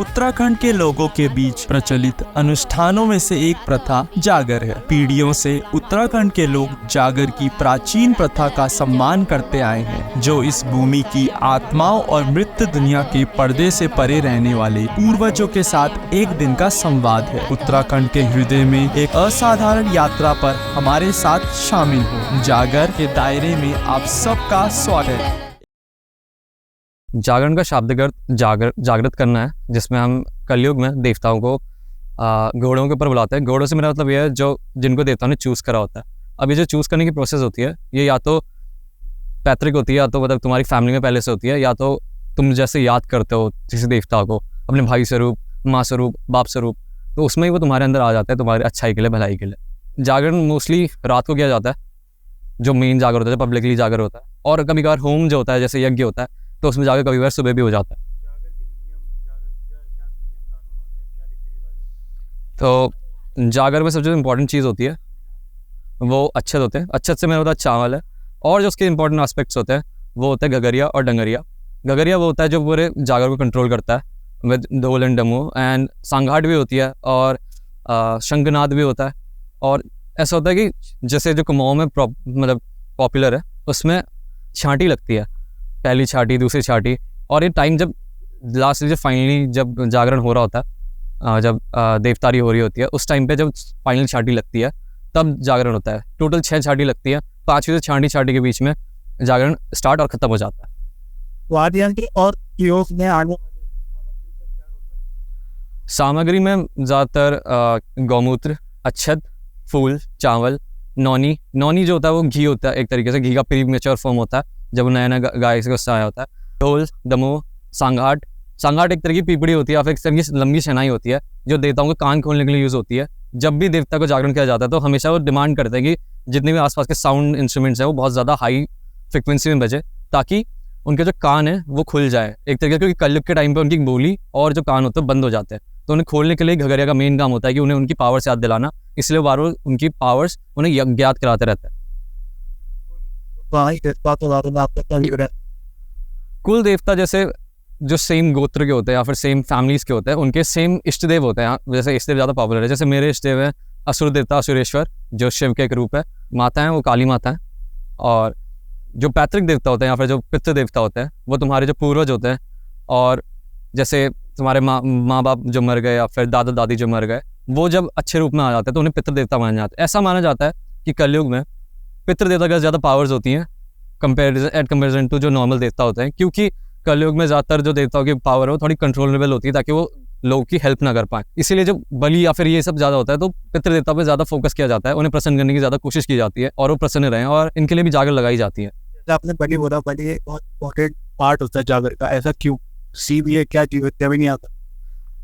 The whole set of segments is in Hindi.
उत्तराखंड के लोगों के बीच प्रचलित अनुष्ठानों में से एक प्रथा जागर है। पीढ़ियों से उत्तराखंड के लोग जागर की प्राचीन प्रथा का सम्मान करते आए हैं, जो इस भूमि की आत्माओं और मृत दुनिया के पर्दे से परे रहने वाले पूर्वजों के साथ एक दिन का संवाद है। उत्तराखंड के हृदय में एक असाधारण यात्रा पर हमारे साथ शामिल हो। जागर के दायरे में आप सबका स्वागत है। जागरण का शाब्दिक अर्थ जागृत करना है, जिसमें हम कलयुग में देवताओं को घोड़ों के ऊपर बुलाते हैं। घोड़ों से मेरा मतलब यह है जो जिनको देवताओं ने चूज़ करा होता है। अब ये जो चूज़ करने की प्रोसेस होती है, ये या तो पैतृक होती है, या तो मतलब तुम्हारी फैमिली में पहले से होती है, या तो तुम जैसे याद करते हो किसी देवता को अपने भाई स्वरूप, माँ स्वरूप, बाप स्वरूप, तो उसमें ही वो तुम्हारे अंदर आ जाता है, तुम्हारी अच्छाई के लिए, भलाई के लिए। जागरण मोस्टली रात को किया जाता है, जो मेन जागर होता है, जो पब्लिकली जागर होता है। और कभी कभार होम जो होता है, जैसे यज्ञ होता है, तो उसमें जाकर कभी बार सुबह भी हो जाता है। तो जागर में सबसे इम्पोर्टेंट चीज़ होती है वो अच्छत होते हैं। अच्छत से मेरा होता है चावल है, और जो उसके इंपॉर्टेंट एस्पेक्ट्स होते हैं वो होते हैं गगरिया और डंगरिया। गगरिया वो होता है जो पूरे जागर को कंट्रोल करता है विद ढोल एंड डमरू, एंड सांघाट भी होती है, और शंखनाद भी होता है। और ऐसा होता है कि जैसे जो कुमाऊं में मतलब पॉपुलर है, उसमें छांटी लगती है, पहली छाटी, दूसरी छाटी। और ये टाइम जब लास्ट जब फाइनली जब जागरण हो रहा होता है, जब देवतारी हो रही होती है, उस टाइम पे जब फाइनल छाटी लगती है तब जागरण होता है। टोटल 6 छाटी लगती है, 5वीं से छाटी के बीच में जागरण स्टार्ट और ख़त्म हो जाता है। और योग में आने सामग्री में ज़्यादातर गौमूत्र, अच्छत, फूल, चावल, नौनी जो होता है वो घी होता है, एक तरीके से घी का प्रीमेच्योर फॉर्म होता है जब वो नया गाय से उससे आया होता है। ढोल, दमो, सांघाट एक तरह की पीपड़ी होती है, या फिर एक तरह की लंबी शहनाई होती है जो देवताओं को कान खोलने के लिए यूज़ होती है। जब भी देवता को जागरण किया जाता है तो हमेशा वो डिमांड करते हैं कि जितने भी आसपास के साउंड इंस्ट्रूमेंट्स हैं वो बहुत ज़्यादा हाई फ्रिक्वेंसी में बजे, ताकि उनके जो कान है वो खुल जाए एक तरीके से। क्योंकि कलयुग के टाइम पे उनकी बोली और जो कान होते हैं बंद हो जाते हैं, तो उन्हें खोलने के लिए घगरिया का मेन काम होता है कि उन्हें उनकी पावर्स याद दिलाना। इसलिए बार बार उनकी पावर्स उन्हें ज्ञात कराते रहते हैं। कुल देवता जैसे जो सेम गोत्र के होते हैं या फिर सेम फैमिलीज के होते हैं, उनके सेम इष्ट देव होते हैं। जैसे इष्ट देव ज़्यादा पॉपुलर है। जैसे मेरे इष्ट देव है असुर देवता असुरेश्वर, जो शिव के एक रूप है। माता है वो काली माता है। और जो पैतृक देवता होते हैं या फिर जो पितृ देवता होते हैं वो तुम्हारे जो पूर्वज होते हैं। और जैसे तुम्हारे माँ बाप जो मर गए या फिर दादा दादी जो मर गए, वो जब अच्छे रूप में आ जाते हैं तो उन्हें पितृ देवता माना जाता है। ऐसा माना जाता है कि कलयुग में पितृ देवता के ज़्यादा पावर्स होती हैं कंपेरिजन टू जो नॉर्मल देवता होते हैं, क्योंकि कलयुग में ज़्यादातर जो देवताओं की पावर है वो थोड़ी कंट्रोलेबल होती है, ताकि वो लोगों की हेल्प ना कर पाए। इसीलिए जो बलि या फिर ये सब ज़्यादा होता है तो पितृ देवता पे ज़्यादा फोकस किया जाता है, उन्हें प्रसन्न करने की ज़्यादा कोशिश की जाती है और वो प्रसन्न रहें, और इनके लिए भी जागर लगाई जाती है। आपने बलि बोला, बलि एक बहुत इंपॉर्टेंट पार्ट होता है जागर का, ऐसा क्यों? सी भी है क्या? जीव हत्या भी नहीं आता।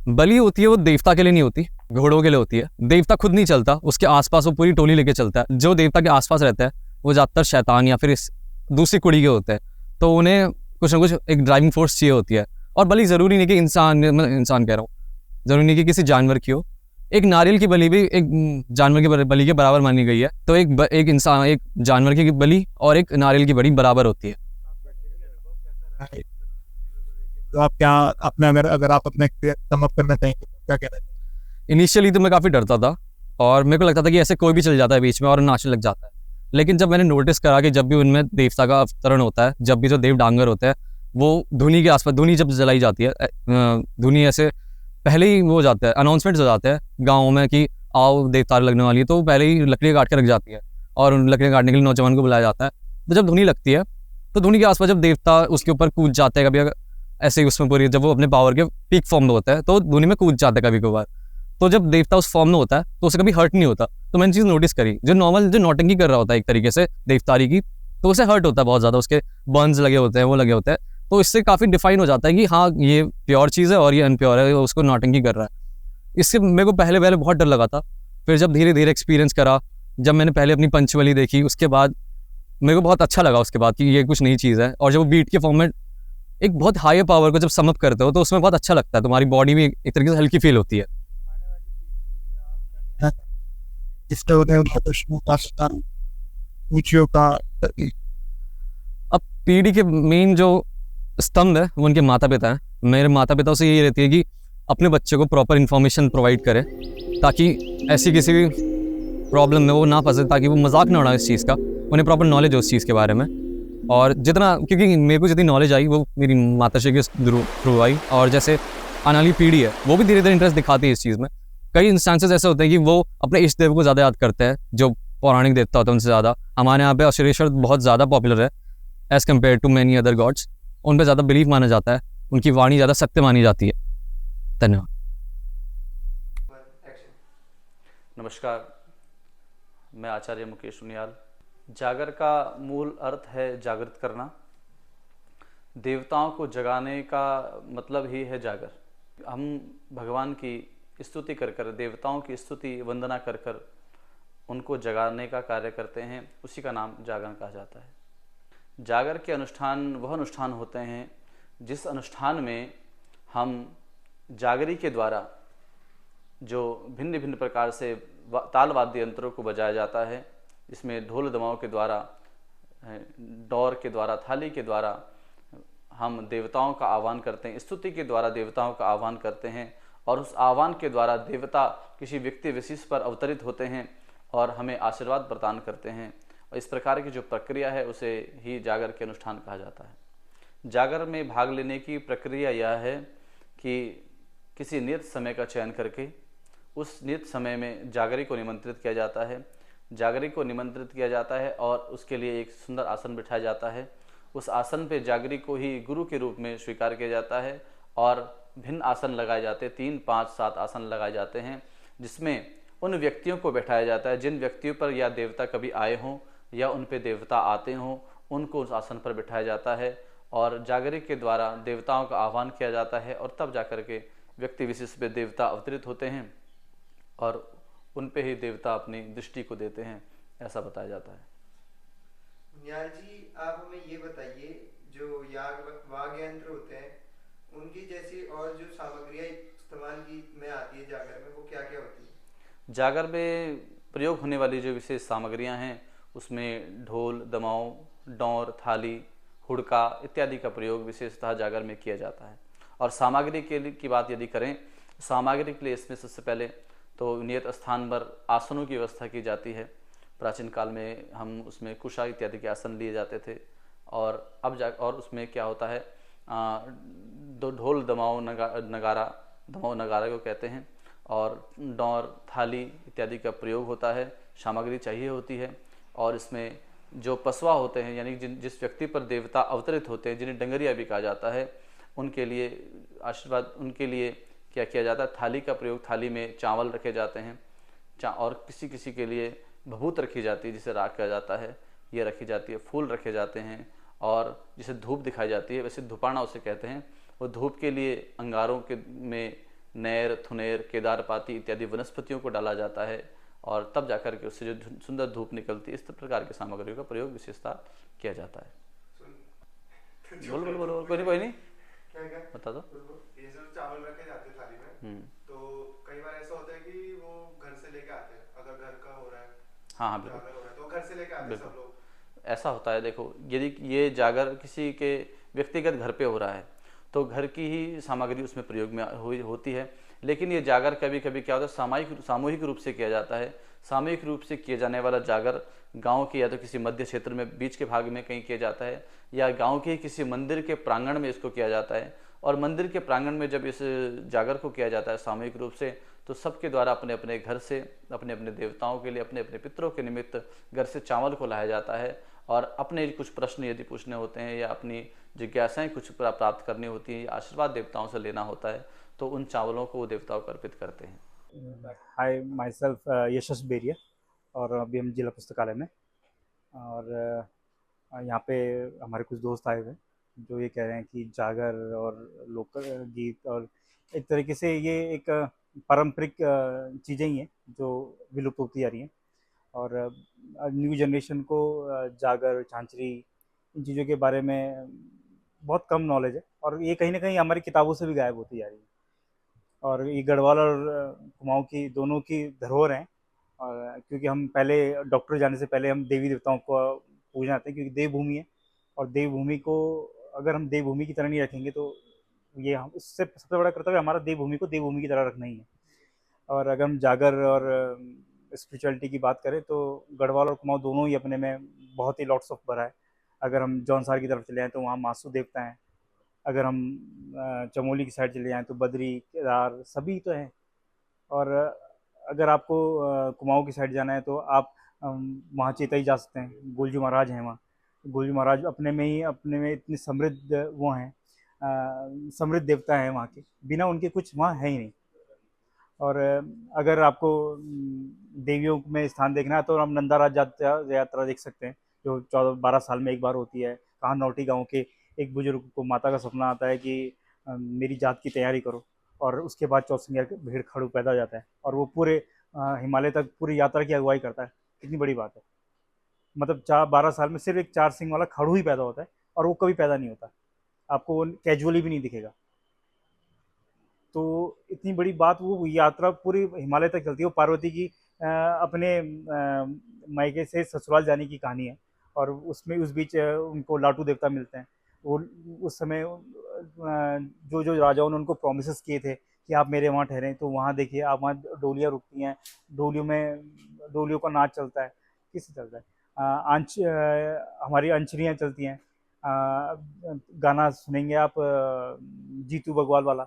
बलि होती है वो देवता के लिए नहीं होती, घोड़ों के लिए होती है। देवता खुद नहीं चलता, उसके आसपास वो पूरी टोली लेके चलता है। जो देवता के आसपास रहता है वो ज़्यादातर शैतान या फिर इस दूसरी कुड़ी के होते हैं, तो उन्हें कुछ ना कुछ एक ड्राइविंग फोर्स चाहिए होती है। और बलि ज़रूरी नहीं कि इंसान कह रहा हूँ, ज़रूरी नहीं कि किसी जानवर की हो। एक नारियल की बलि भी एक जानवर की बलि के बराबर मानी गई है। तो एक इंसान, एक जानवर की बलि और एक नारियल की बलि बराबर होती है। तो आप क्या अपने अगर आप अपने सम अप करना चाहेंगे तो क्या कहना चाहिए? इनिशियली तो मैं काफ़ी डरता था और मेरे को लगता था कि ऐसे कोई भी चल जाता है बीच में और नाचने लग जाता है। लेकिन जब मैंने नोटिस करा कि जब भी उनमें देवता का अवतरण होता है, जब भी जो देव डांगर होते हैं, वो धुनी के आसपास, धुनी जब जलाई जाती है, धुनी ऐसे पहले ही वो हो जाता है, अनाउंसमेंट हो जाते हैं गाँव में कि आओ देवतार लगने वाली है, तो पहले ही लकड़ी काट के रख जाती है और उन लकड़ी काटने के लिए नौजवान को बुलाया जाता है। तो जब धुनी लगती है तो धुनी के आसपास जब देवता उसके ऊपर कूद जाते हैं, कभी ऐसे ही उसमें पूरी, जब वो अपने पावर के पीक फॉर्म में होता है तो धुनी में कूद जाता है कभी कभार। तो जब देवता उस फॉर्म में होता है तो उसे कभी हर्ट नहीं होता। तो मैंने चीज़ नोटिस करी, जो नॉर्मल जो नौटंकी कर रहा होता है एक तरीके से देवतारी की, तो उसे हर्ट होता है बहुत ज़्यादा, उसके बर्न्स लगे होते हैं, वो लगे होते हैं। तो इससे काफ़ी डिफाइन हो जाता है कि हाँ ये प्योर चीज़ है और ये अनप्योर है, उसको नौटंकी कर रहा है। इससे मेरे को पहले बहुत डर लगा था। फिर जब धीरे धीरे एक्सपीरियंस करा, जब मैंने पहले अपनी पंचबली देखी, उसके बाद मेरे को बहुत अच्छा लगा उसके बाद कि ये कुछ नई चीज़ है। और जब वो बीट के फॉर्म में एक बहुत हाई पावर को जब सम अप करते हो तो उसमें बहुत अच्छा लगता है, तुम्हारी बॉडी भी एक तरीके से हल्की फील होती है। अब पीढ़ी के मेन जो स्तंभ है वो उनके माता पिता हैं। मेरे माता पिता से यही रहती है कि अपने बच्चे को प्रॉपर इन्फॉर्मेशन प्रोवाइड करे, ताकि ऐसी किसी भी प्रॉब्लम में वो ना फंसे, ताकि वो मजाक ना उड़ाए इस चीज़ का, उन्हें प्रॉपर नॉलेज हो उस चीज़ के बारे में। और जितना, क्योंकि मेरे को जितनी नॉलेज आई वो मेरी माताश्री के थ्रू आई, और जैसे आने वाली पीढ़ी है वो भी धीरे धीरे इंटरेस्ट दिखाती है इस चीज़ में। कई इंस्टांसेस ऐसे होते हैं कि वो अपने इष्ट देव को ज़्यादा याद करते हैं, जो पौराणिक देवता होता है उनसे ज़्यादा। हमारे यहाँ पे अशुरेश्वर बहुत ज़्यादा पॉपुलर है as compared to many other gods. उन पर ज़्यादा बिलीव माना जाता है, उनकी वाणी ज़्यादा सत्य मानी जाती है। धन्यवाद। नमस्कार, मैं आचार्य मुकेश उनियाल। जागर का मूल अर्थ है जागृत करना। देवताओं को जगाने का मतलब ही है जागर। हम भगवान की स्तुति कर कर, देवताओं की स्तुति वंदना कर कर उनको जगाने का कार्य करते हैं, उसी का नाम जागरण कहा जाता है। जागर के अनुष्ठान वह अनुष्ठान होते हैं जिस अनुष्ठान में हम जागरी के द्वारा जो भिन्न भिन्न प्रकार से ताल वाद्य यंत्रों को बजाया जाता है, इसमें ढोल दमाओं के द्वारा, डौर के द्वारा, थाली के द्वारा हम देवताओं का आह्वान करते हैं, स्तुति के द्वारा देवताओं का आह्वान करते हैं, और उस आह्वान के द्वारा देवता किसी व्यक्ति विशेष पर अवतरित होते हैं और हमें आशीर्वाद प्रदान करते हैं। और इस प्रकार की जो प्रक्रिया है उसे ही जागर के अनुष्ठान कहा जाता है। जागर में भाग लेने की प्रक्रिया यह है कि किसी नियत समय का चयन करके उस नियत समय में जागरी को निमंत्रित किया जाता है। जागरी को निमंत्रित किया जाता है और उसके लिए एक सुंदर आसन बिठाया जाता है। उस आसन पे जागरी को ही गुरु के रूप में स्वीकार किया जाता है और भिन्न आसन लगाए जाते हैं, 3, 5, 7 आसन लगाए जाते हैं, जिसमें उन व्यक्तियों को बैठाया जाता है जिन व्यक्तियों पर या देवता कभी आए हों या उन पे देवता आते हों, उनको उस आसन पर बिठाया जाता है और जागरी के द्वारा देवताओं का आह्वान किया जाता है और तब जाकर के व्यक्ति विशेष पे देवता अवतरित होते हैं और उन पे ही देवता अपनी दृष्टि को देते हैं, ऐसा बताया जाता है। यार जी, आप हमें ये बताइए, जो याग वाद्य यंत्र होते हैं उनकी जैसी और जो सामग्रियाँ इस्तेमाल की में आती है जागर में, वो क्या क्या होती है? जागर में प्रयोग होने वाली जो विशेष सामग्रियां हैं उसमें ढोल, दमाऊ, डौर, थाली, हुड़का इत्यादि का प्रयोग विशेषतः जागर में किया जाता है। और सामग्री के लिए की बात यदि करें, सामग्री के लिए इसमें सबसे पहले तो नियत स्थान पर आसनों की व्यवस्था की जाती है। प्राचीन काल में हम उसमें कुशा इत्यादि के आसन लिए जाते थे और और उसमें क्या होता है, दो ढोल, दमाऊ, नगारा, दमाऊ नगारा को कहते हैं, और डौर, थाली इत्यादि का प्रयोग होता है। सामग्री चाहिए होती है और इसमें जो पसवा होते हैं, यानी जिस व्यक्ति पर देवता अवतरित होते हैं, जिन्हें डंगरिया भी कहा जाता है, उनके लिए आशीर्वाद, उनके लिए क्या किया जाता है, थाली का प्रयोग। थाली में चावल रखे जाते हैं और किसी किसी के लिए भभूत रखी जाती है जिसे राख कहा जाता है, ये रखी जाती है। फूल रखे जाते हैं और जिसे धूप दिखाई जाती है, वैसे धुपाना उसे कहते हैं। वो धूप के लिए अंगारों के में नैर, थुनेर, केदारपाती इत्यादि वनस्पतियों को डाला जाता है और तब जाकर के उससे जो सुंदर धूप निकलती है, इस प्रकार की सामग्रियों का प्रयोग विशेषता किया जाता है। बोलो बोलो बोलो, कोई नहीं क्या बता दो। ये जो चावल रखे जाते हैं थाली में, तो कई बार ऐसा होता है कि वो घर से लेके आते हैं, अगर घर का हो रहा है, हाँ बिल्कुल, जागर हो रहा है तो घर से लेके आते हैं सब लोग। ऐसा होता है। देखो, यदि ये जागर किसी के व्यक्तिगत घर पे हो रहा है तो घर की ही सामग्री उसमें प्रयोग में होती है, लेकिन ये जागर कभी कभी क्या होता है, सामूहिक रूप से किया जाता है। सामूहिक रूप से किए जाने वाला जागर गांव के या तो किसी मध्य क्षेत्र में बीच के भाग में कहीं किया जाता है या गांव के किसी मंदिर के प्रांगण में इसको किया जाता है। और मंदिर के प्रांगण में जब इस जागर को किया जाता है सामूहिक रूप से, तो सबके द्वारा अपने अपने घर से अपने अपने देवताओं के लिए, अपने अपने पितरों के निमित्त घर से चावल को लाया जाता है और अपने कुछ प्रश्न यदि पूछने होते हैं या अपनी जिज्ञासाएं कुछ प्राप्त करनी होती हैं या आशीर्वाद देवताओं से लेना होता है, तो उन चावलों को वो देवताओं को अर्पित करते हैं। हाय, माई सेल्फ यशस बेरिया, और अभी हम जिला पुस्तकालय में, और यहाँ पे हमारे कुछ दोस्त आए हुए हैं जो ये कह रहे हैं कि जागर और लोक गीत और एक तरीके से ये एक पारंपरिक चीज़ें ही हैं जो विलुप्त होती जा रही हैं, और न्यू जनरेशन को जागर, झांझरी, इन चीज़ों के बारे में बहुत कम नॉलेज है और ये कहीं ना कहीं हमारी किताबों से भी गायब होती जा रही है। और ये गढ़वाल और कुमाऊं की दोनों की धरोहर हैं, और क्योंकि हम पहले डॉक्टर जाने से पहले हम देवी देवताओं को पूजने आते हैं, क्योंकि देवभूमि है, और देवभूमि को अगर हम देवभूमि की तरह नहीं रखेंगे तो ये हम उससे सबसे बड़ा कर्तव्य हमारा देवभूमि को देवभूमि की तरह रखना ही है। और अगर हम जागर और स्पिरिचुअलिटी की बात करें तो गढ़वाल और कुमाऊँ दोनों ही अपने में बहुत ही लॉट्स ऑफ भरा है। अगर हम जौनसार की तरफ चले जाएँ तो वहाँ मासू देवता हैं। अगर हम चमोली की साइड चले जाएँ तो बद्री, केदार सभी तो हैं। और अगर आपको कुमाऊँ की साइड जाना है तो आप वहाँ चेतई जा सकते हैं, गोलजू महाराज हैं वहाँ। गोलजू महाराज अपने में इतने समृद्ध वो हैं, समृद्ध देवता हैं वहाँ के, बिना उनके कुछ वहाँ है ही नहीं। और अगर आपको देवियों में स्थान देखना है तो हम नंदाराज यात्रा देख सकते हैं, जो 14-12 साल में एक बार होती है। कहाँ नौटी गाँव के एक बुजुर्ग को माता का सपना आता है कि मेरी जात की तैयारी करो, और उसके बाद चौसंगिया भेड़ खड़ू पैदा हो जाता है और वो पूरे हिमालय तक पूरी यात्रा की अगुवाई करता है। कितनी बड़ी बात है, मतलब 12 साल में सिर्फ एक 4 सिंग वाला खड़ू ही पैदा होता है, और वो कभी पैदा नहीं होता, आपको वो कैजुअली भी नहीं दिखेगा। तो इतनी बड़ी बात, वो यात्रा पूरी हिमालय तक चलती है। वो पार्वती की अपने मायके से ससुराल जाने की कहानी है, और उसमें उस बीच उनको लाटू देवता मिलते हैं। वो उस समय जो जो राजाओं ने उनको प्रोमिस किए थे कि आप मेरे वहाँ ठहरें, तो वहाँ देखिए आप, वहाँ डोलियाँ रुकती हैं, डोलियों का नाच चलता है। किससे चलता है? हमारी अंचरियाँ चलती हैं। गाना सुनेंगे आप जीतू बगवाल वाला,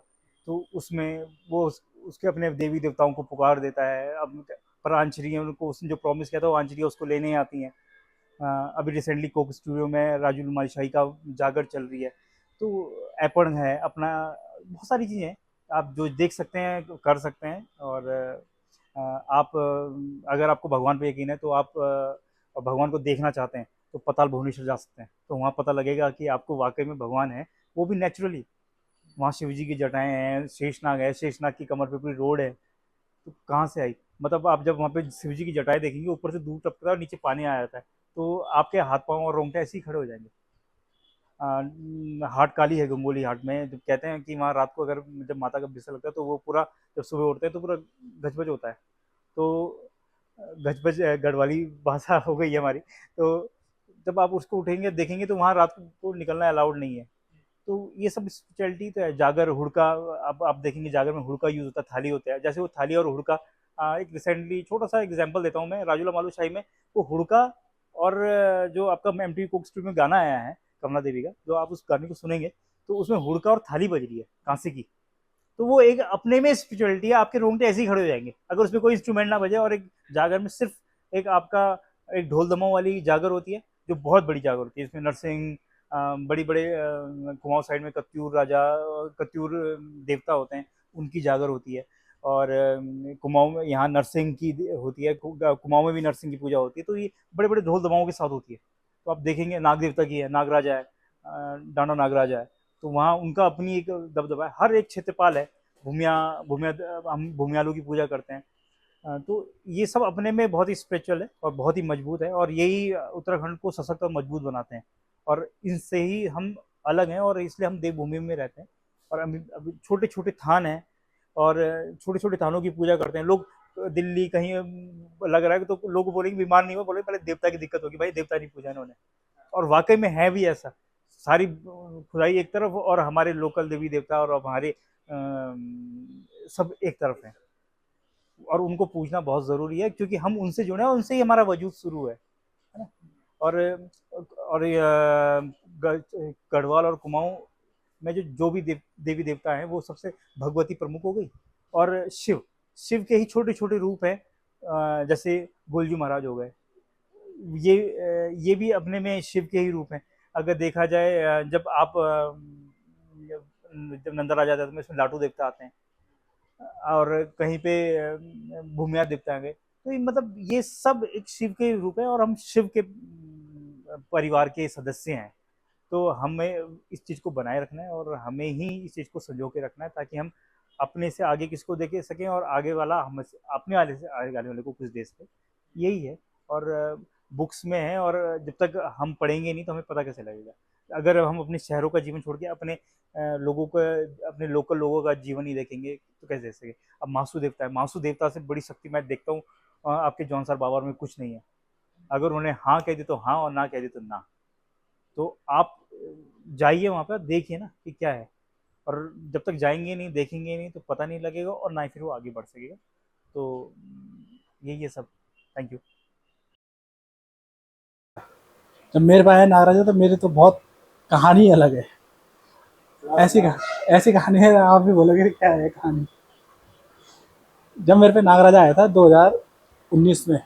तो उसमें वो उसके अपने देवी देवताओं को पुकार देता है। अब पर आंचरियाँ उनको, उसने जो प्रॉमिस किया था वो आंचरियाँ उसको लेने आती हैं। अभी रिसेंटली कोक स्टूडियो में राजू मालशाही का जागर चल रही है, तो एपण है अपना, बहुत सारी चीज़ें आप जो देख सकते हैं, कर सकते हैं। और आप अगर आपको भगवान पे यकीन है तो आप भगवान को देखना चाहते हैं तो पताल भुवनेश्वर जा सकते हैं, तो वहाँ पता लगेगा कि आपको वाकई में भगवान है, वो भी नेचुरली। वहाँ शिव जी की जटाएं हैं, शेषनाग है, शेषनाग की कमर पे पूरी रोड है, तो कहाँ से आई? मतलब आप जब वहाँ पे शिव जी की जटाएं देखेंगे, ऊपर से दूध टपकता है और नीचे पानी आ जाता है, तो आपके हाथ पाँव और रोंगटे ऐसे ही खड़े हो जाएंगे। हाट काली है गंगोली हाट में, जब कहते हैं कि वहाँ रात को अगर जब माता का बिस्तर लगता है तो वो पूरा, जब सुबह उठते हैं तो पूरा गजबज होता है। तो गजबज गढ़वाली भाषा हो गई है हमारी। तो जब आप उसको उठेंगे देखेंगे तो वहाँ रात को निकलना अलाउड नहीं है। तो ये सब स्पिरिचुअलिटी तो है। जागर, हुड़का, अब आप देखेंगे जागर में हुड़का यूज़ होता है, थाली होता है। जैसे वो थाली और हुड़का, एक रिसेंटली छोटा सा एग्जांपल देता हूँ मैं, राजूला मालू शाही में वो हुड़का और जो आपका एमटीवी कोक स्टूडियो में गाना आया है कमला देवी का, जो आप उस गाने को सुनेंगे तो उसमें हुड़का और थाली बज रही है कांसे की, तो वो एक अपने में स्पिरिचुअलिटी है। आपके रोंगटे ऐसे ही खड़े हो जाएंगे अगर उसमें कोई इंस्ट्रूमेंट ना बजे। और एक जागर में सिर्फ एक आपका एक ढोल दमाऊ वाली जागर होती है, जो बहुत बड़ी जागर होती है। इसमें नरसिंह, बड़ी बड़े कुमाऊं साइड में कत्यूर राजा, कत्यूर देवता होते हैं, उनकी जागर होती है। और कुमाऊं में यहाँ नरसिंह की होती है, कुमाऊं में भी नरसिंह की पूजा होती है। तो ये बड़े बड़े ढोल दमाओं के साथ होती है। तो आप देखेंगे नाग देवता की है, नागराजा है, डांडा नागराजा है, तो वहाँ उनका अपनी एक दबदबा है। हर एक क्षेत्रपाल है, भूमिया भूमिया हम भूमियालों की पूजा करते हैं। तो ये सब अपने में बहुत ही स्पिरिचुअल है और बहुत ही मजबूत है, और यही उत्तराखंड को सशक्त और मजबूत बनाते हैं। और इनसे ही हम अलग हैं, और इसलिए हम देवभूमि में रहते हैं। और अभी छोटे छोटे थान हैं, और छोटे छोटे थानों की पूजा करते हैं लोग। दिल्ली कहीं लग रहा है तो लोग बोलेंगे बीमार नहीं हुआ, बोले पहले देवता की दिक्कत होगी, भाई देवता नहीं पूजा इन्होंने। और वाकई में है भी ऐसा, सारी खुदाई एक तरफ और हमारे लोकल देवी देवता और हमारे सब एक तरफ हैं, और उनको पूजना बहुत ज़रूरी है, क्योंकि हम उनसे जुड़े हैं, उनसे ही हमारा वजूद शुरू है ना। और गढ़वाल और कुमाऊं में जो भी देवी देवता हैं वो सबसे भगवती प्रमुख हो गई। और शिव के ही छोटे छोटे रूप हैं, जैसे गोलजू महाराज हो गए, ये भी अपने में शिव के ही रूप हैं। अगर देखा जाए, जब नंदा राजा आते हैं इसमें लाटू देवता आते हैं, और कहीं पे भूमिया देवता आ गए। तो मतलब ये सब एक शिव के रूप है, और हम शिव के परिवार के सदस्य हैं। तो हमें इस चीज़ को बनाए रखना है, और हमें ही इस चीज़ को संजो के रखना है, ताकि हम अपने से आगे किसको दे के सकें, और आगे वाला हम अपने वाले से आगे वाले को कुछ दे सके। यही है। और बुक्स में है, और जब तक हम पढ़ेंगे नहीं तो हमें पता कैसे लगेगा। अगर हम अपने शहरों का जीवन छोड़ के अपने लोगों का, अपने लोकल लोगों का जीवन ही देखेंगे तो कैसे दे सके। अब मासू देवता है, मासू देवता से बड़ी शक्ति मैं देखता हूँ आपके जौनसार बाबर में कुछ नहीं है। अगर उन्हें हाँ कह दी तो हाँ, और ना कह दी तो ना। तो आप जाइए वहाँ पर, देखिए ना कि क्या है। और जब तक जाएंगे नहीं, देखेंगे नहीं, तो पता नहीं लगेगा और ना ही फिर वो आगे बढ़ सकेगा। तो यही है सब। Thank you. जब मेरे पास है नागराजा तो मेरी तो बहुत कहानी अलग है। ऐसी ऐसी कहानी है, आप भी बोलोगे कि क्या है कहानी। जब मेरे पे नागराजा आया था 2019 में,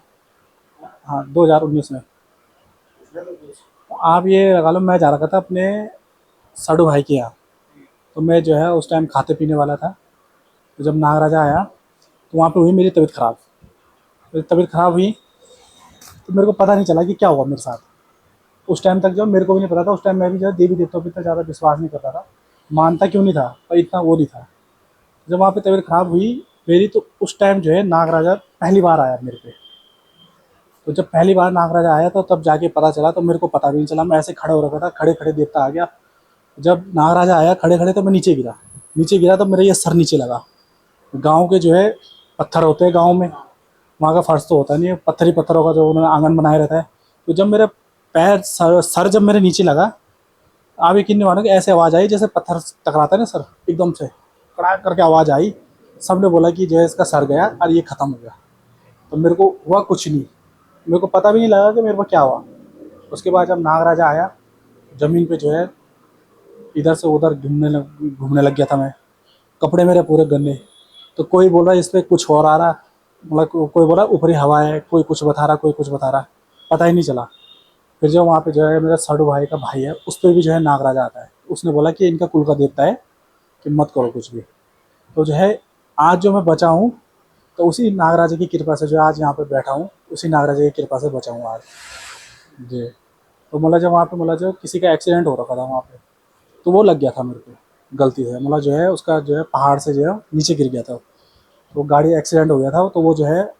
हाँ 2019 में, तो आप ये लगा लो मैं जा रखा था अपने साडू भाई के यहाँ। तो मैं जो है उस टाइम खाते पीने वाला था। तो जब नागराजा आया तो वहाँ पे हुई मेरी तबीयत ख़राब। मेरी तबीयत ख़राब हुई तो मेरे को पता नहीं चला कि क्या हुआ मेरे साथ। उस टाइम तक जो मेरे को भी नहीं पता था, उस टाइम मैं भी जो है देवी देवताओं पर इतना ज़्यादा विश्वास नहीं करता था, मानता क्यों नहीं था, पर इतना वो नहीं था। जब वहाँ पे तबीयत ख़राब हुई मेरी, तो उस टाइम जो है नागराजा पहली बार आया मेरे पे। तो जब पहली बार नागराजा आया तो तब जाके पता चला, तो मेरे को पता भी नहीं चला, मैं ऐसे खड़े हो रखा था, खड़े खड़े देवता आ गया। जब नागराजा आया खड़े खड़े तो मैं नीचे गिरा। नीचे गिरा तो मेरा ये सर नीचे लगा। गाँव के जो है पत्थर होते हैं गाँव में, वहाँ का फर्श तो होता नहीं है, पत्थर ही पत्थरों का जो उन्होंने आंगन बनाए रहता है। तो जब मेरा पैर सर जब मेरे नीचे लगा, आप यकीन नहीं मानोगे ऐसे आवाज़ आई जैसे पत्थर टकराता है ना सर, एकदम से कड़ाक करके आवाज़ आई। सबने बोला कि जो है इसका सर गया और ये ख़त्म हो गया। तो मेरे को हुआ कुछ नहीं, मेरे को पता भी नहीं लगा कि मेरे को क्या हुआ। उसके बाद जब नागराजा आया, ज़मीन पे जो है इधर से उधर घूमने लग गया था मैं। कपड़े मेरे पूरे गंदे। तो कोई बोल रहा है इस पर कुछ और आ रहा, मतलब कोई बोला ऊपरी हवा है, कोई कुछ बता रहा, कोई कुछ बता रहा, पता ही नहीं चला। फिर जो वहाँ पे जो है मेरा साडू भाई का भाई है, उस पर भी जो है नागराजा आता है। उसने बोला कि इनका कुल का देवता है कि मत करो कुछ भी। तो जो है आज जो मैं बचा हूँ तो उसी नागराजा की कृपा से जो आज यहाँ पे बैठा हूँ, उसी नागराजा की कृपा से बचा हूँ आज जी। तो मतलब जब वहाँ पे मतलब जो किसी का एक्सीडेंट हो रखा था वहाँ पे, तो वो लग गया था मेरे पे गलती से, मतलब जो है उसका जो है पहाड़ से जो है नीचे गिर गया था। तो गाड़ी एक्सीडेंट हो गया था। तो वो जो है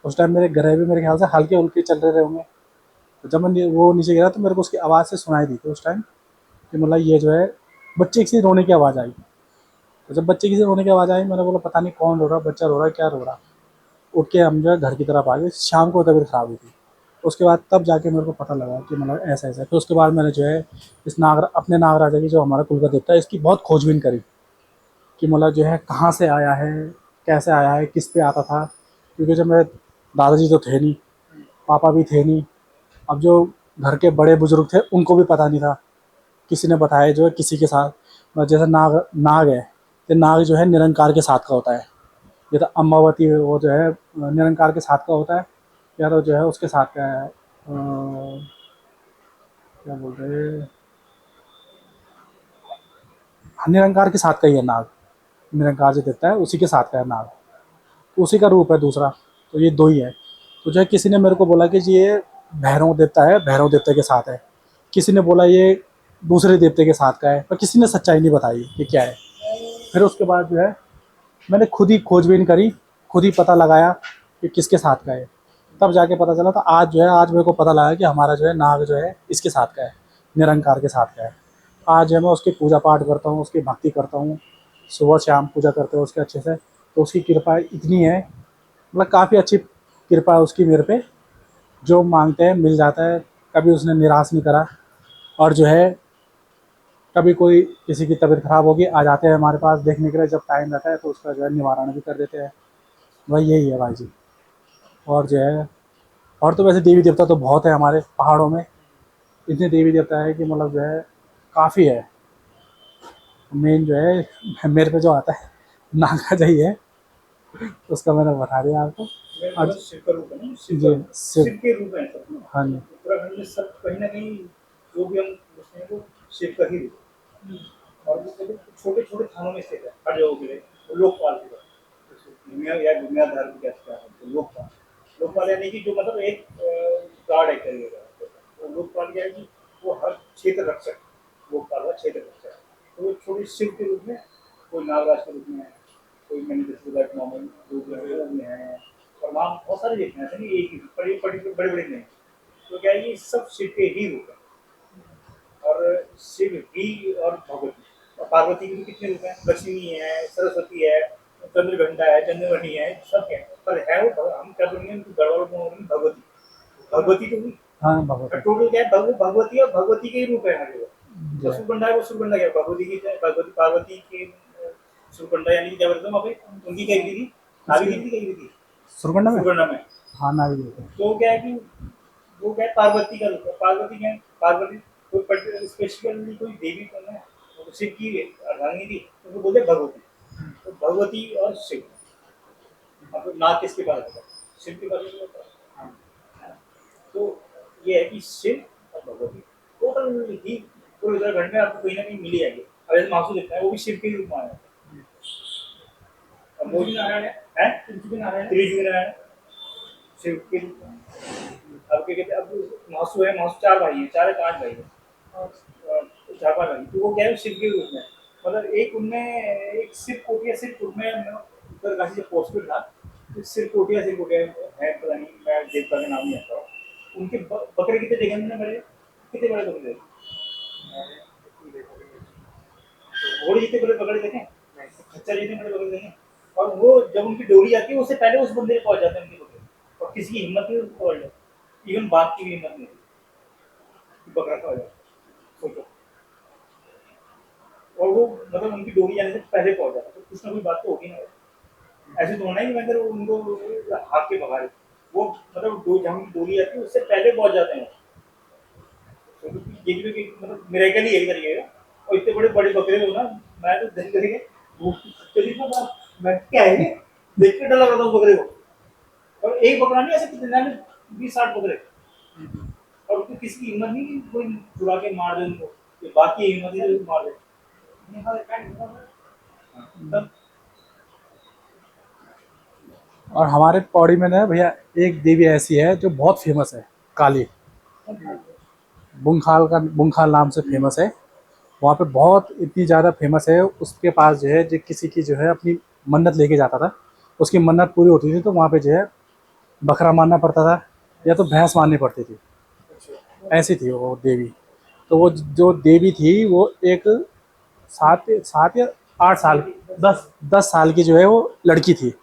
उस टाइम मेरे घर भी मेरे ख्याल से हल्के उल्के चल रहे होंगे। तो जब मैं वो नीचे गिरा तो मेरे को उसकी आवाज़ से सुनाई दी थी उस टाइम कि मतलब ये जो है बच्चे किसी रोने की आवाज़ आई। तो जब बच्चे किसी रोने की आवाज़ आई, मैंने बोला पता नहीं कौन रो रहा, बच्चा रो रहा है, क्या रो रहा। उठ के हम जो है घर की तरफ आ गए। शाम को तबीयत ख़राब हुई थी। उसके बाद तब जाके मेरे को पता लगा कि मतलब ऐसा ऐसा। फिर उसके बाद मैंने जो है इस अपने नागराजा की जो हमारा कुल का देवता है इसकी बहुत खोजबीन करी कि मतलब जो है कहाँ से आया है, कैसे आया है, किस पे आता था। क्योंकि जब मेरे दादाजी तो थे नहीं, पापा भी थे नहीं, अब जो घर के बड़े बुजुर्ग थे उनको भी पता नहीं था। किसी ने बताया जो है किसी के साथ, मतलब जैसे नाग नाग है, ये नाग जो है निरंकार के साथ का होता है। ये तो अम्बावती वो जो है निरंकार के साथ का होता है, या तो जो है उसके साथ का है क्या बोल रहे हैं, हाँ, निरंकार के साथ का ही है नाग। निरंकार जो देता है उसी के साथ का है नाग, उसी का रूप है दूसरा। तो ये दो ही है। तो जो है किसी ने मेरे को बोला कि जी ये भैरव देवता है, भैरव देवता के साथ है। किसी ने बोला ये दूसरे देवते के साथ का है, पर किसी ने सच्चाई नहीं बताई कि क्या है। फिर उसके बाद जो है मैंने खुद ही खोजबीन करी, खुद ही पता लगाया कि किसके साथ का है। तब जाके पता चला। तो आज जो है आज मेरे को पता लगा कि हमारा जो है नाग जो है इसके साथ का है, निरंकार के साथ का है। आज जो है मैं उसकी पूजा पाठ करता हूँ, उसकी भक्ति करता हूँ, सुबह शाम पूजा करते हैं उसके अच्छे से। तो उसकी कृपा इतनी है, मतलब काफ़ी अच्छी कृपा है उसकी मेरे पे। जो मांगते हैं मिल जाता है, कभी उसने निराश नहीं करा। और जो है कभी कोई किसी की तबीयत ख़राब होगी आ जाते हैं हमारे पास देखने के लिए, जब टाइम रहता है तो उसका जो है निवारण भी कर देते हैं। वही यही है भाई जी। और जो है और तो वैसे देवी देवता तो बहुत है हमारे पहाड़ों में, इतने देवी देवता है कि मतलब जो है काफ़ी है। मेन जो है मेरे पे जो आता है नागाजा ही है, उसका मैंने बता दिया आपको। और शिव का रूप है ना, शिव जी का शिव के रूप है सब ना। हाँ जी। उत्तराखंड में सब कहीं ना कहीं जो भी हम पूछते हैं वो शिव का ही रूप है। और वो कभी छोटे छोटे थानों में स्थित है हर जगह के लिए। वो लोकपाल की बात दुनिया या दुनिया धर्म क्या क्या है, तो लोकपाल। लोकपाल यानी कि जो मतलब एक गार्ड है करिएगा। वो लोकपाल क्या है कि वो हर क्षेत्र रक्षक, लोकपाल का क्षेत्र रक्षक। तो वो छोटे शिव के रूप में, कोई नागराज के रूप में है, कोई मैंने जैसे नॉर्मल रूप में है। और वहाँ बहुत सारे देखते हैं, ऐसा नहीं एक ही बड़े बड़े नहीं। तो क्या है ये सब शिव के ही रूप है। और शिव ही और भगवती और पार्वती के भी कितने रूप हैं, लक्ष्मी है, सरस्वती है, चंद्रघंटा है, चंद्रमणि है, सब है। पर है वो हम क्या बोलेंगे उनको गड़बड़ बोलेंगे भगवती। भगवती तो हुई। हाँ भगवती। टोटल क्या है भगवती और भगवती के ही रूप है हमारे। जो सुरकंडा है वो सुरकंडा क्या भगवती की पार्वती की सुरकंडा यानी कि क्या बोलते हैं वहाँ पे उनकी क्या थी नाभी गिरी थी थी सुरगंडा में, सुरकंडा में। हाँ नाभी गिरी थी। तो क्या है कि वो क्या है पार्वती का रूप है। पार्वती क्या है पार्वती कोई स्पेसिफिकली कोई देवी को है वो शिव की अर्धांगिनी थी तो वो बोलते हैं भगवती। तो भगवती और शिव मतलब नाग किसके पास होता है शिव के पास होता है। तो ये है कि शिव और भगवती टोटल ही पूरे उत्तराखंड में आपको कहीं ना कहीं मिली जाएगी। अब जैसे मासू देखता है वो भी शिव के रूप में आया है। और मोदी नारायण है त्रिजुगी नारायण शिव के रूप में। अब क्या कहते हैं अब मासू है मासू 4 भाई है 4 या 5 भाई है 4-5 भाई तो वो क्या है शिव के रूप में मतलब एक उनमें एक सिर्फ में उत्तरकाशी जब पोस्टर था तो सिर्फ कोटिया है पता नहीं मैं देवता का नाम नहीं आता हूँ। उनके बकरे कितने देखे हमने बड़े कितने बड़े बकरे घोड़े जितने बड़े बकरे देखे खच्चर जितने बड़े बकरे देखे और वो जब उनकी डोरी आती है उससे पहले उस बंदे पहुंच जाते हैं उनके बकरे और किसी की हिम्मत नहीं पहुंच जाती इवन बाघ की भी हिम्मत नहीं थी बकरा खा जाए सोचो और वो मतलब उनकी डोरी आने से पहले पहुंच जाता तो कुछ ना कुछ बात तो होगी ना ऐसे तो होना ही नहीं अगर उनको हाथ के भगा वो मतलब जहाँ की डोरी आती है उससे पहले पहुंच जाते हैं तो ये भी मतलब मिरेकल ही एक तरीके का और इतने बड़े बड़े बकरे हो ना मैं तो देख करके मैं क्या है देख के डर लग रहा था उस बकरे को और एक बकरा नहीं ऐसे कितने 20-60 बकरे और उनको किसी की हिम्मत नहीं कि कोई चुरा के मार दे उनको बाकी हिम्मत नहीं मार दे और हमारे पौड़ी में ना भैया एक देवी ऐसी है जो बहुत फेमस है काली बुंखाल नाम से फेमस है। वहाँ पे बहुत इतनी ज़्यादा फेमस है उसके पास जो है जो किसी की जो है अपनी मन्नत लेके जाता था उसकी मन्नत पूरी होती थी तो वहाँ पे जो है बकरा मारना पड़ता था या तो भैंस मारनी पड़ती थी ऐसी थी वो देवी। तो वो जो देवी थी वो एक 7 या 8 साल 10 साल की जो है वो लड़की थी।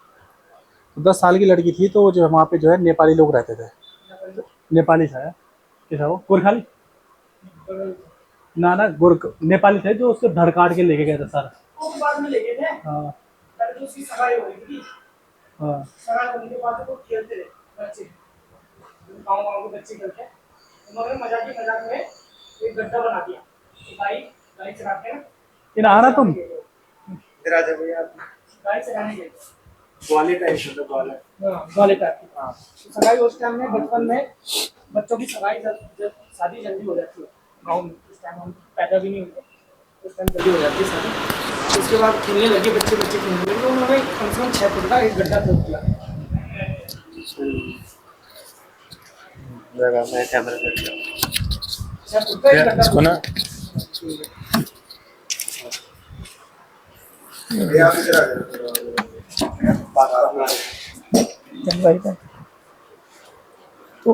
10 साल की लड़की थी तो जो वहाँ पे जो है नेपाली लोग रहते थे। नेपाली था क्या वो गोरखाली ना नेपाली थे जो उसके धड़ काट के लेके गए थे सारा बाद में लेके थे हाँ पहले तो उसकी सगाई हो गई थी हाँ सगाई होने के बाद वो खेलते थे बच्चे गाँव के बच्चे खेलते उन्होंने मजाक में एक गड्ढा बना दिया गाय चराते हैं इन आना तुम इधर आ जाओ भैया गाय चराने गए ग्वाले का इशू था ग्वाले वाले टाइप की हाँ सगाई उस टाइम में बचपन में बच्चों की सगाई जब शादी जल्दी हो जाती है गाँव में उस टाइम हम पैदा भी नहीं होते उस टाइम जल्दी हो जाती है शादी उसके बाद खेलने लगे बच्चे खेलने लगे तो उन्होंने कम से कम 6 फुट का एक गड्ढा खोद दिया मैं कैमरा कर लिया 6 फुट का एक गड्ढा इसको ना भैया आप इधर आ जाओ तो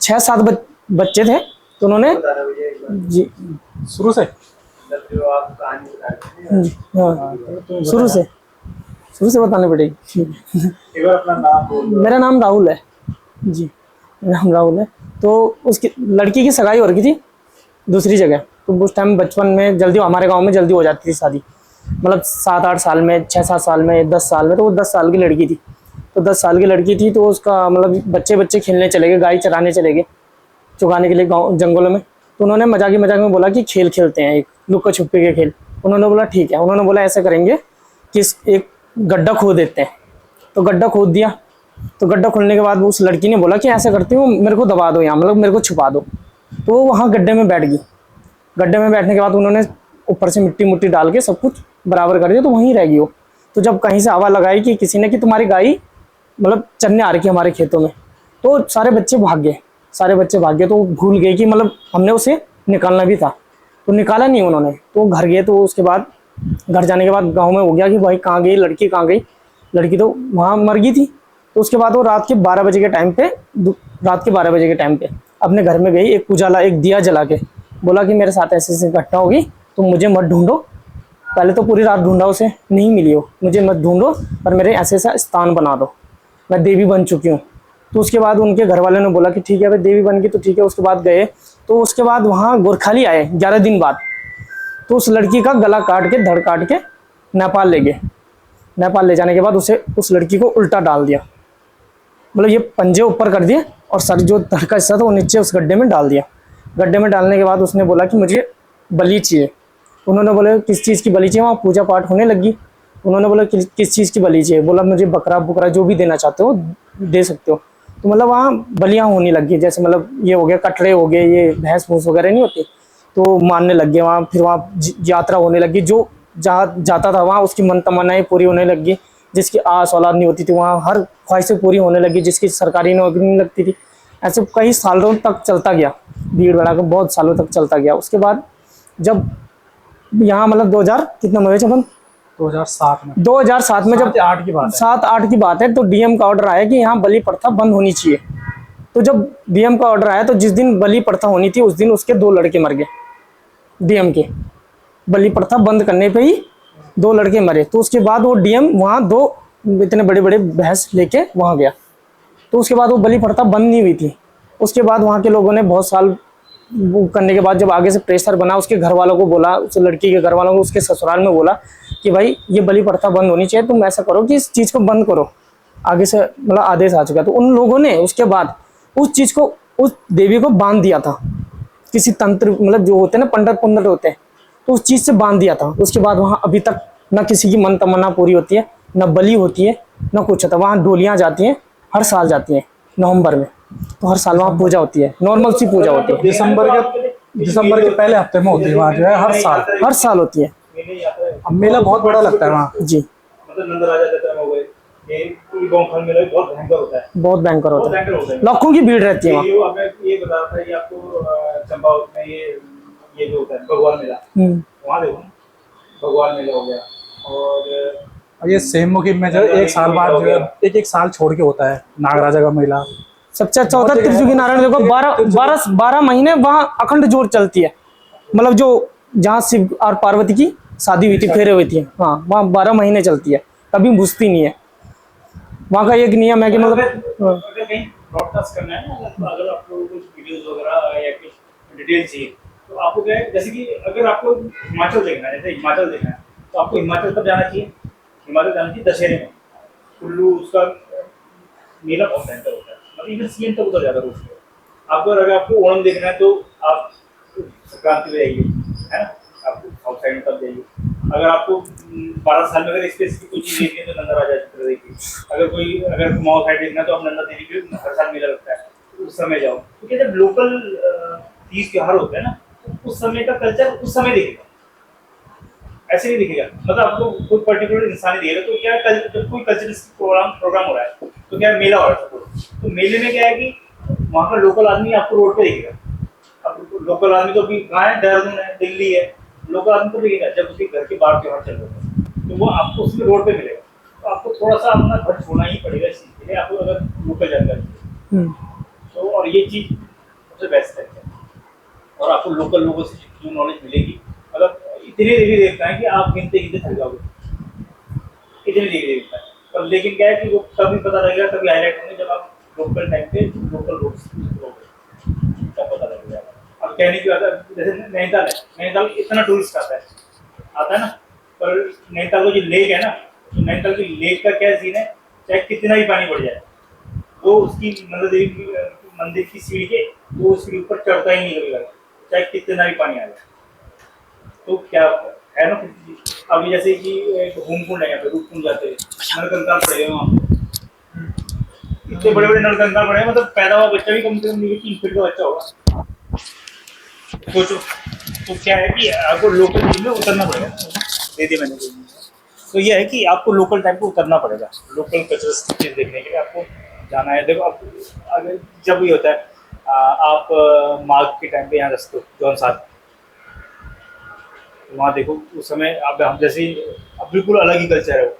6-7 बच्चे थे तो उन्होंने बता रहा भैया एक बार जी शुरू से मतलब जो आप कहानी बता रहे थे हाँ शुरू से बतानी पड़ेगी। एक बार अपना नाम बोल दो मेरा नाम राहुल है जी मेरा नाम राहुल है। तो उसकी लड़की की सगाई हो रही थी दूसरी जगह तो उस टाइम बचपन में जल्दी हमारे गांव में जल्दी हो जाती थी शादी मतलब 7-8 साल में 6-7 साल में 10 साल में तो वो 10 साल की लड़की थी तो 10 साल की लड़की थी तो उसका मतलब बच्चे खेलने चले गए गाय चराने चले गए चुगाने के लिए गाँव जंगलों में तो उन्होंने मजाक में बोला कि खेल खेलते हैं एक लुक्का छुपी के खेल। उन्होंने बोला ठीक है उन्होंने बोला ऐसा करेंगे कि एक गड्ढा खोद देते हैं तो गड्ढा खोद दिया तो गड्ढा खोलने के बाद उस लड़की ने बोला कि ऐसा करती हूँ मेरे को दबा दो यहाँ मतलब मेरे को छुपा दो तो वो वहाँ गड्ढे में बैठ गई। गड्ढे में बैठने के बाद उन्होंने ऊपर से मिट्टी डाल के सब कुछ बराबर कर दिया तो वहीं रह गई वो। तो जब कहीं से आवाज़ लगाई कि किसी ने कि तुम्हारी गाय मतलब चरने आ रही है हमारे खेतों में तो सारे बच्चे भाग गए तो भूल गए कि मतलब हमने उसे निकालना भी था तो निकाला नहीं उन्होंने तो घर गए। तो उसके बाद घर जाने के बाद गांव में हो गया कि भाई कहाँ गई लड़की तो वहाँ मर गई थी। तो उसके बाद वो रात के 12 बजे के टाइम पे अपने घर में गई एक दिया जला के बोला कि मेरे साथ ऐसे घटना होगी तो मुझे मत ढूंढो। पहले तो पूरी रात ढूंढा उसे नहीं मिली हो मुझे मत ढूंढो पर मेरे ऐसे स्थान बना दो मैं देवी बन चुकी हूँ। तो उसके बाद उनके घर वालों ने बोला कि ठीक है भाई देवी बन गई तो ठीक है। उसके बाद गए तो उसके बाद वहाँ गोरखाली आए 11 दिन बाद, तो उस लड़की का गला काट के धड़ काट के नेपाल ले गए। नेपाल ले जाने के बाद उसे उस लड़की को उल्टा डाल दिया, मतलब ये पंजे ऊपर कर दिए और सर जो धड़ का हिस्सा था वो नीचे उस गड्ढे में डाल दिया। गड्ढे में डालने के बाद उसने बोला कि मुझे बलि चाहिए। उन्होंने बोला किस चीज़ की बलि चाहिए, वहाँ पूजा पाठ होने लगी। उन्होंने बोला किस चीज़ की बलि चाहिए, बोला मुझे बकरा बुकरा जो भी देना चाहते हो दे सकते हो। तो मतलब वहाँ बलियाँ होने लगी, जैसे मतलब ये हो गया कटरे हो गए, ये भैंस भूस वगैरह नहीं होती, तो मानने लग गए वहाँ। फिर वहाँ यात्रा होने लगी, जो जहाँ जाता था वहाँ उसकी मन तमन्नाएँ पूरी होने लगी। जिसकी आस औलाद नहीं होती थी वहाँ हर ख्वाहिशें पूरी होने लगी, जिसकी सरकारी नौकरी नहीं लगती थी। ऐसे कई सालों तक चलता गया, भीड़ भड़ा कर बहुत सालों तक चलता गया। उसके बाद जब यहाँ मतलब 2000 कितना में हुए अपन 2007 में 2007 में जब 8 की बात है। 7-8 की बात है, तो डीएम का ऑर्डर आया कि यहाँ बलि प्रथा बंद होनी चाहिए। तो जब डीएम का ऑर्डर आया तो जिस दिन बलि प्रथा होनी थी उस दिन उसके 2 लड़के मर गए। डीएम के बलि प्रथा बंद करने पे ही 2 लड़के मरे। तो उसके बाद वो डीएम वहाँ 2 इतने बड़े बड़े भैंस लेके वहाँ गया। तो उसके बाद वो बलि प्रथा बंद नहीं हुई थी। उसके बाद वहाँ के लोगों ने बहुत साल वो करने के बाद जब आगे से प्रेशर बना, उसके घर वालों को बोला, उस लड़की के घर वालों को उसके ससुराल में बोला कि भाई ये बलि प्रथा बंद होनी चाहिए, तुम ऐसा करो कि इस चीज़ को बंद करो। आगे से मतलब आदेश आ चुका। तो उन लोगों ने उसके बाद उस चीज़ को उस देवी को बांध दिया था किसी तंत्र, मतलब जो होते हैं ना पंडित पुंडित होते हैं, तो उस चीज़ से बांध दिया था। उसके बाद वहाँ अभी तक न किसी की मन तमन्ना पूरी होती है, न बलि होती है, न कुछ होता। वहाँ डोलियाँ जाती हैं, हर साल जाती हैं नवंबर में, तो हर साल वहाँ पूजा होती है, नॉर्मल सी पूजा होती है। दिसंबर के पहले हफ्ते में होती है वहाँ, जो है हर साल होती है। अब मेला बहुत बड़ा लगता है वहाँ जी, मतलब नंद राजा जत्रा हो गए, ये गोखल मेला भी बहुत भयंकर होता है, बहुत भयंकर होता है, भयंकर होता है। लाखों की भीड़ रहती है वहाँ। ये आपने ये बता रहा था, ये आपको चंपावत में ये जो होता है भगवान मेला, वहाँ देखो भगवान मेला हो गया। और ये सेममुखी में जो एक साल बाद जो है एक साल छोड़ के होता है नागराजा का मेला। सबसे अच्छा होता है त्रिजुगी नारायण। देखो 12 महीने वहाँ अखंड जोर चलती है, मतलब जो जहाँ शिव और पार्वती की शादी हुई थी, फेरे हुई थी, हाँ वहाँ 12 महीने चलती है, कभी बुझती नहीं है। वहाँ का एक नियम है कि मतलब अगर कहीं ब्रॉडकास्ट करना है ना, अगर आपको कुछ वीडियोस वगैरह या कुछ डिटेल चाहिए, तो आपको क्या है, जैसे कि अगर आपको हिमाचल देखना है, जैसे हिमाचल देखना है, तो आपको हिमाचल कब जाना चाहिए? हिमाचल जाना चाहिए दशहरे में। कुल्लू उसका मेला बहुत भयंकर होता है, मतलब इवन सीएम तक उतर जाता है उसमें। आपको अगर आपको ओणम देखना है तो आप संक्रांति में जाइए, है ना, आपको साउथ साइड में तब जाइए। अगर आपको 12 साल में अगर स्पेसिफिक कोई चीज़ देखनी है तो नंदा राजा चित्र देखिए। अगर कुमाऊं साइड देखना है तो आप नंदा देवी के हर साल मेला लगता है, तो उस समय जाओ, क्योंकि जब लोकल तीज त्योहार होते हैं ना, तो उस समय का कल्चर उस समय दिखेगा, ऐसे नहीं दिखेगा। मतलब आपको कोई पर्टिकुलर इंसान ही दिखेगा। तो क्या जब कोई कल्चरल प्रोग्राम हो रहा है, तो क्या मेला हो रहा है, तो मेले में क्या है कि वहाँ का लोकल आदमी आपको रोड पे दिखेगा। अब लोकल आदमी तो अभी कहाँ है, देहरादून है, दिल्ली है, लोकल आदमी तो दिखेगा जब उसके घर के बाहर त्योहार चल रहे हैं, तो वो आपको उसमें रोड पे मिलेगा। तो आपको थोड़ा सा अपना घर छोड़ना ही पड़ेगा इस चीज़ के लिए, आपको अगर लोकल जानकारी तो। और ये चीज़ सबसे बेस्ट है, और आपको लोकल लोगों से जो नॉलेज मिलेगी। मतलब इतने देवी देखता है कि आप गिनते गिनते थक जाओगे, इतने देवी देखता है। पर लेकिन क्या है कि वो कभी पता लगेगा, कभी हाईलाइट होंगे जब आप लोकल टाइम पे लोकल लोग तब पता लगेगा। अब कहने की बात है, जैसे नैनीताल है, नैनीताल इतना टूरिस्ट आता है ना, पर नैनीताल को जो लेक है ना, तो नैनीताल की लेक का क्या सीन है, चाहे कितना भी पानी बढ़ जाए, वो उसकी नंदा देवी मंदिर की सीढ़ी के वो उसके ऊपर चढ़ता ही नहीं लगेगा, चाहे कितना भी पानी आ जाए। तो क्या है ना, अभी जैसे कि होमकुंड है, यहाँ पे रूपकुंड जाते हैं, नलकंकाल पड़े हैं वहाँ पे, इतने बड़े बड़े नलकंकाल पड़े हैं, मतलब पैदा हुआ बच्चा भी कम से कम 3 फीट का बच्चा होगा, सोचो। तो क्या है कि आपको लोकल चीज में उतरना पड़ेगा, दे मैंने। तो ये है कि आपको लोकल टाइम पे उतरना पड़ेगा, लोकल कल्चर चीज देखने के लिए आपको जाना है। देखो आप अगर जब ये होता है, आप माघ के टाइम पे यहाँ रखते हो जौन साथ, वहाँ देखो उस समय आप हम जैसे अब बिल्कुल अलग ही कल्चर है वो।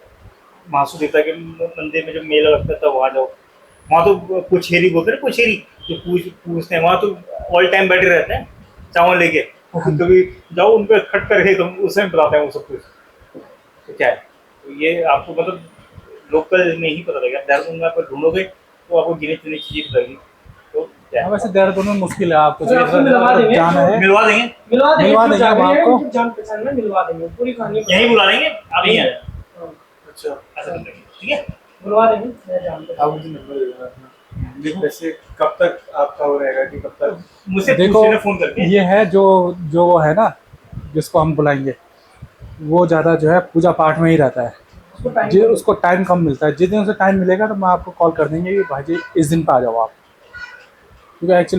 महासू देवता के मंदिर में जब मेला लगता है तब वहाँ जाओ, वहाँ तो पुछेरी बोलते हैं, पुछेरी जो पूछते हैं, वहाँ तो ऑल टाइम बैठे रहते हैं चावल लेके, कभी जाओ उन पर खट करके तो उस समय बताते हैं वो सब कुछ। तो क्या है, तो ये आपको मतलब लोकल में ही पता लगेगा। देहरादून में आप ढूंढोगे तो आपको गिने चुनी चीज़ें लगेगी। तो हाँ, वैसे देहरादून में मुश्किल है, आपको अच्छा, आपको मिलवा देंगे। जाना है मिलवा देंगे, मिलवा देंगे, मिलवा देंगे हम आपको। जान पहचान में मिलवा देंगे, पूरी कहानी यहीं बुला लेंगे, आप यहीं आ जाओ। हाँ, अच्छा ऐसा कर लेंगे, ठीक है। मिलवा देंगे, मैं जानता आप हूँ। मुझे नंबर दे देना अपना। देखो वैसे कब तक आपका वो रहेगा कि कब तक मुझसे देखो, पूछ लेना फोन करके। ये है जो है ना, जिसको हम बुलाएंगे वो ज़्यादा जो है पूजा पाठ में ही रहता है, उसको टाइम जी उसको टाइम कम मिलता है। जिस दिन उसे टाइम मिलेगा तो मैं आपको कॉल कर देंगे कि भाई जी इस दिन पे आ जाओ आप, क्योंकि एक्चुअली